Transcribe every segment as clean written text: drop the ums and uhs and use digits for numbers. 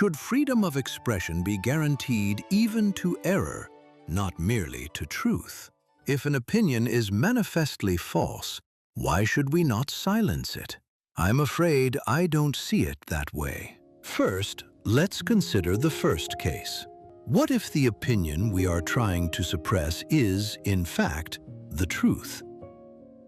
Should freedom of expression be guaranteed even to error, not merely to truth? If an opinion is manifestly false, why should we not silence it? I'm afraid I don't see it that way. First, let's consider the first case. What if the opinion we are trying to suppress is, in fact, the truth?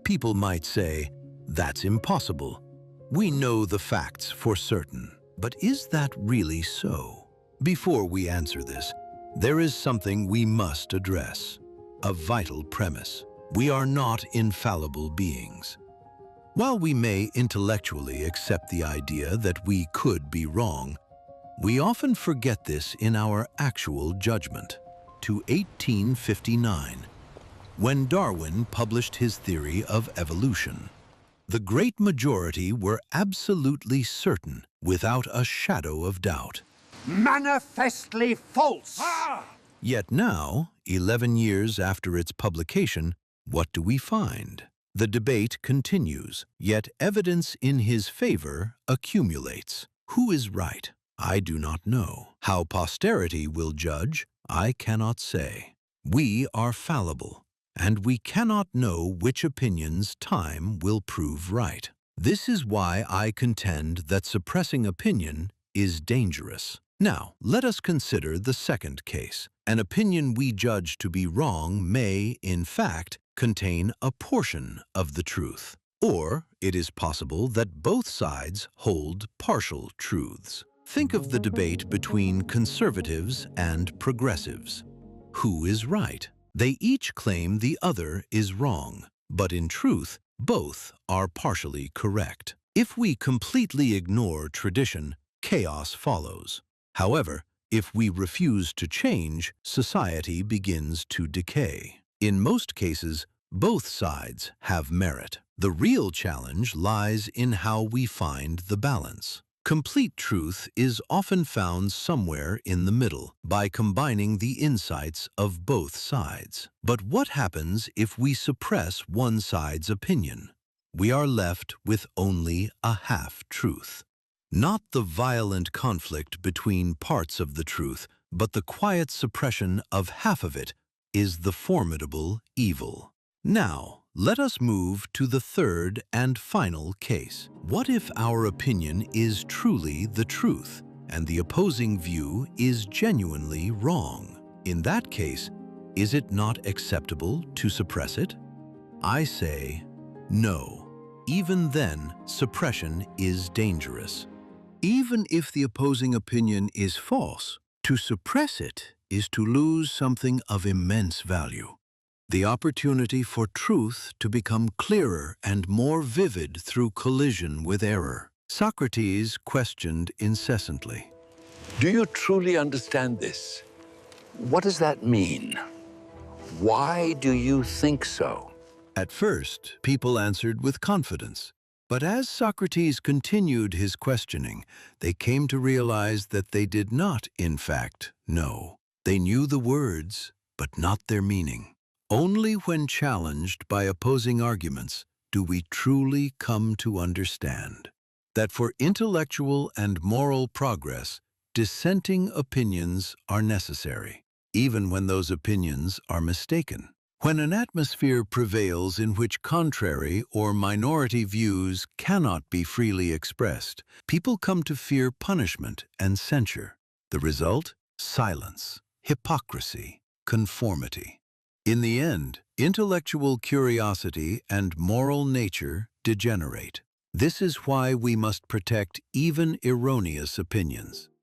People might say, "That's impossible. We know the facts for certain." But is that really so? Before we answer this, there is something we must address. A vital premise. We are not infallible beings. While we may intellectually accept the idea that we could be wrong, we often forget this in our actual judgment. To 1859, when Darwin published his theory of evolution. The great majority were absolutely certain, without a shadow of doubt. Manifestly false! Yet now, 11 years after its publication, what do we find? The debate continues, yet evidence in his favor accumulates. Who is right? I do not know. How posterity will judge, I cannot say. We are fallible, and we cannot know which opinions time will prove right. This is why I contend that suppressing opinion is dangerous. Now, let us consider the second case. An opinion we judge to be wrong may, in fact, contain a portion of the truth. Or it is possible that both sides hold partial truths. Think of the debate between conservatives and progressives. Who is right? They each claim the other is wrong, but in truth, both are partially correct. If we completely ignore tradition, chaos follows. However, if we refuse to change, society begins to decay. In most cases, both sides have merit. The real challenge lies in how we find the balance. Complete truth is often found somewhere in the middle, by combining the insights of both sides. But what happens if we suppress one side's opinion? We are left with only a half-truth. Not the violent conflict between parts of the truth, but the quiet suppression of half of it is the formidable evil. Now, let us move to the third and final case. What if our opinion is truly the truth, and the opposing view is genuinely wrong? In that case, is it not acceptable to suppress it? I say, no. Even then, suppression is dangerous. Even if the opposing opinion is false, to suppress it is to lose something of immense value. The opportunity for truth to become clearer and more vivid through collision with error. Socrates questioned incessantly. Do you truly understand this? What does that mean? Why do you think so? At first, people answered with confidence. But as Socrates continued his questioning, they came to realize that they did not, in fact, know. They knew the words, but not their meaning. Only when challenged by opposing arguments do we truly come to understand that for intellectual and moral progress, dissenting opinions are necessary, even when those opinions are mistaken. When an atmosphere prevails in which contrary or minority views cannot be freely expressed, people come to fear punishment and censure. The result? Silence, hypocrisy, conformity. In the end, intellectual curiosity and moral nature degenerate. This is why we must protect even erroneous opinions.